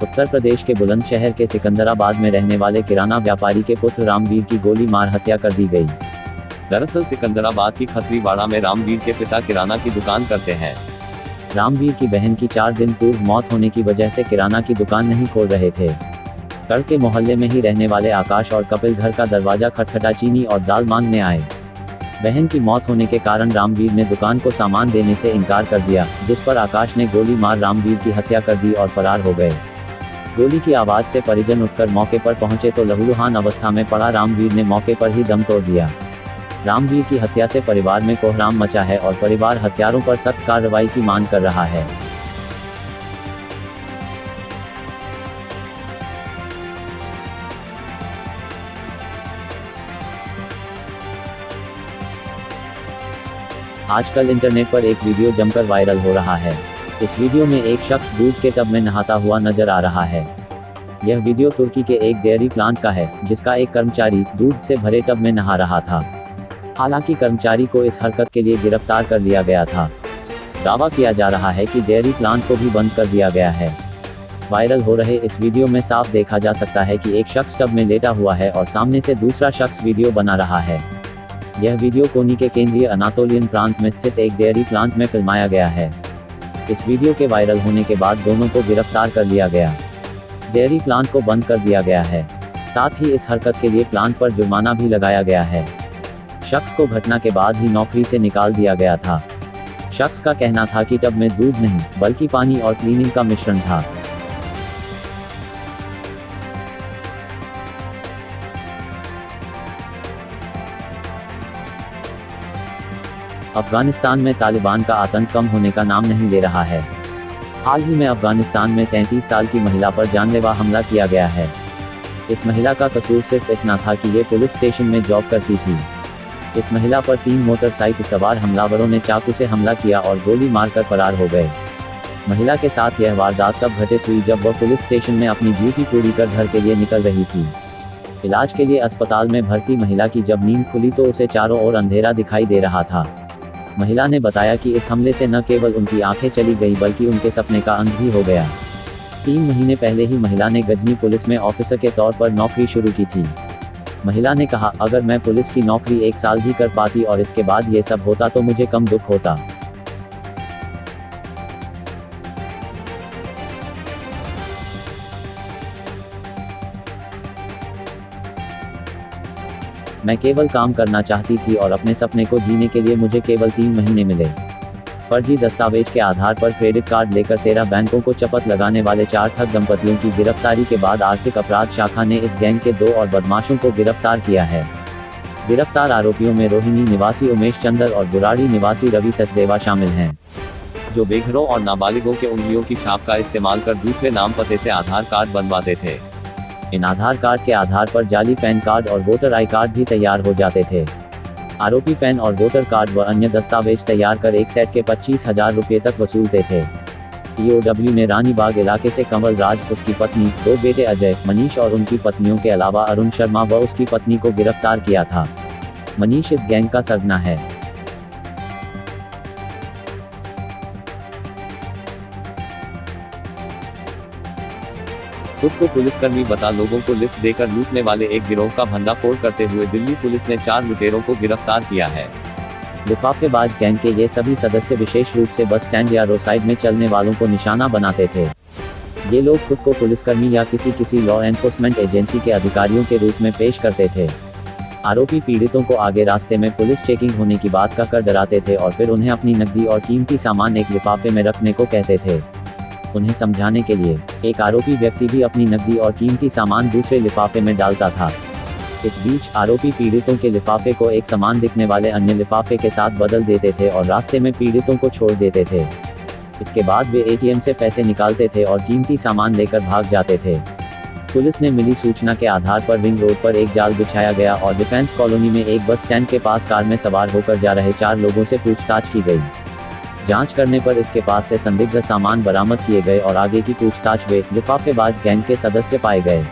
उत्तर प्रदेश के बुलंदशहर के सिकंदराबाद में रहने वाले किराना व्यापारी के पुत्र रामवीर की गोली मार हत्या कर दी गई। दरअसल सिकंदराबाद की खत्रीवाड़ा में रामवीर के पिता किराना की दुकान करते हैं। रामवीर की बहन की 4 दिन पूर्व मौत होने की वजह से किराना की दुकान नहीं खोल रहे थे। तड़ के मोहल्ले में ही रहने वाले आकाश और कपिल घर का दरवाजा खटखटा चीनी और दाल मांगने आए। बहन की मौत होने के कारण रामवीर ने दुकान को सामान देने से इनकार कर दिया, जिस पर आकाश ने गोली मार रामवीर की हत्या कर दी और फरार हो गए। गोली की आवाज से परिजन उठकर मौके पर पहुंचे तो लहूलुहान अवस्था में पड़ा रामवीर ने मौके पर ही दम तोड़ दिया। रामवीर की हत्या से परिवार में कोहराम मचा है और परिवार हत्यारों पर सख्त कार्रवाई की मांग कर रहा है। आजकल इंटरनेट पर एक वीडियो जमकर वायरल हो रहा है। इस वीडियो में एक शख्स दूध के टब में नहाता हुआ नजर आ रहा है। यह वीडियो तुर्की के एक डेयरी प्लांट का है, जिसका एक कर्मचारी दूध से भरे टब में नहा रहा था। हालांकि कर्मचारी को इस हरकत के लिए गिरफ्तार कर लिया गया था। दावा किया जा रहा है कि डेयरी प्लांट को भी बंद कर दिया गया है। वायरल हो रहे इस वीडियो में साफ देखा जा सकता है कि एक शख्स टब में लेटा हुआ है और सामने से दूसरा शख्स वीडियो बना रहा है। यह वीडियो कोनी के केंद्रीय अनातोलियन प्रांत में स्थित एक डेयरी प्लांट में फिल्माया गया है। इस वीडियो के वायरल होने के बाद दोनों को गिरफ्तार कर लिया गया। डेयरी प्लांट को बंद कर दिया गया है। साथ ही इस हरकत के लिए प्लांट पर जुर्माना भी लगाया गया है। शख्स को घटना के बाद ही नौकरी से निकाल दिया गया था। शख्स का कहना था कि टब में दूध नहीं बल्कि पानी और क्लीनिंग का मिश्रण था। अफगानिस्तान में तालिबान का आतंक कम होने का नाम नहीं ले रहा है। हाल ही में अफगानिस्तान में 33 साल की महिला पर जानलेवा हमला किया गया है। इस महिला का कसूर सिर्फ इतना था कि ये पुलिस स्टेशन में जॉब करती थी। इस महिला पर 3 मोटरसाइकिल सवार हमलावरों ने चाकू से हमला किया और गोली मारकर फरार हो गए। महिला के साथ यह वारदात तब घटित हुई जब वह पुलिस स्टेशन में अपनी ड्यूटी पूरी कर घर के लिए निकल रही थी। इलाज के लिए अस्पताल में भर्ती महिला की जब नींद खुली तो उसे चारों ओर अंधेरा दिखाई दे रहा था। महिला ने बताया कि इस हमले से न केवल उनकी आंखें चली गई बल्कि उनके सपने का अंत भी हो गया। 3 महीने पहले ही महिला ने गजनी पुलिस में ऑफिसर के तौर पर नौकरी शुरू की थी। महिला ने कहा, अगर मैं पुलिस की नौकरी 1 साल भी कर पाती और इसके बाद ये सब होता तो मुझे कम दुख होता। मैं केवल काम करना चाहती थी और अपने सपने को जीने के लिए मुझे केवल 3 महीने मिले। फर्जी दस्तावेज के आधार पर क्रेडिट कार्ड लेकर 13 बैंकों को चपत लगाने वाले 4 ठग दंपतियों की गिरफ्तारी के बाद आर्थिक अपराध शाखा ने इस गैंग के 2 और बदमाशों को गिरफ्तार किया है। गिरफ्तार आरोपियों में रोहिणी निवासी उमेश चंदर और बुराड़ी निवासी रवि सचदेवा शामिल हैं, जो बेघरों और नाबालिगों के उंगलियों की छाप का इस्तेमाल कर दूसरे नाम पते से आधार कार्ड बनवाते थे। इन आधार कार्ड के आधार पर जाली पैन कार्ड और वोटर आई कार्ड भी तैयार हो जाते थे। आरोपी पैन और वोटर कार्ड व अन्य दस्तावेज तैयार कर एक सेट के 25,000 रुपये तक वसूलते थे। ईओडब्ल्यू ने रानीबाग इलाके से कंवल राज, उसकी पत्नी, 2 बेटे अजय, मनीष और उनकी पत्नियों के अलावा अरुण शर्मा व उसकी पत्नी को गिरफ्तार किया था। मनीष इस गैंग का सरगना है। खुद को पुलिसकर्मी बता लोगों को लिफ्ट देकर लूटने वाले एक गिरोह का भंडाफोड़ करते हुए दिल्ली पुलिस ने 4 लुटेरों को गिरफ्तार किया है। लिफाफेबाज गैंग के ये सभी सदस्य विशेष रूप से बस स्टैंड या रोड साइड में चलने वालों को निशाना बनाते थे। ये लोग खुद को पुलिसकर्मी या किसी लॉ एनफोर्समेंट एजेंसी के अधिकारियों के रूप में पेश करते थे। आरोपी पीड़ितों को आगे रास्ते में पुलिस चेकिंग होने की बात कहकर डराते थे और फिर उन्हें अपनी नकदी और कीमती सामान एक लिफाफे में रखने को कहते थे। उन्हें समझाने के लिए एक आरोपी व्यक्ति भी अपनी नकदी और कीमती सामान दूसरे लिफाफे में डालता था। इस बीच आरोपी पीड़ितों के लिफाफे को एक समान दिखने वाले अन्य लिफाफे के साथ बदल देते थे और रास्ते में पीड़ितों को छोड़ देते थे। इसके बाद वे एटीएम से पैसे निकालते थे और कीमती सामान लेकर भाग जाते थे। पुलिस ने मिली सूचना के आधार पर रिंग रोड पर एक जाल बिछाया गया और डिफेंस कॉलोनी में एक बस स्टैंड के पास कार में सवार होकर जा रहे 4 लोगों से पूछताछ की गई। जांच करने पर इसके पास से संदिग्ध सामान बरामद किए गए और आगे की पूछताछ में लिफाफेबाज गैंग के सदस्य पाए गए।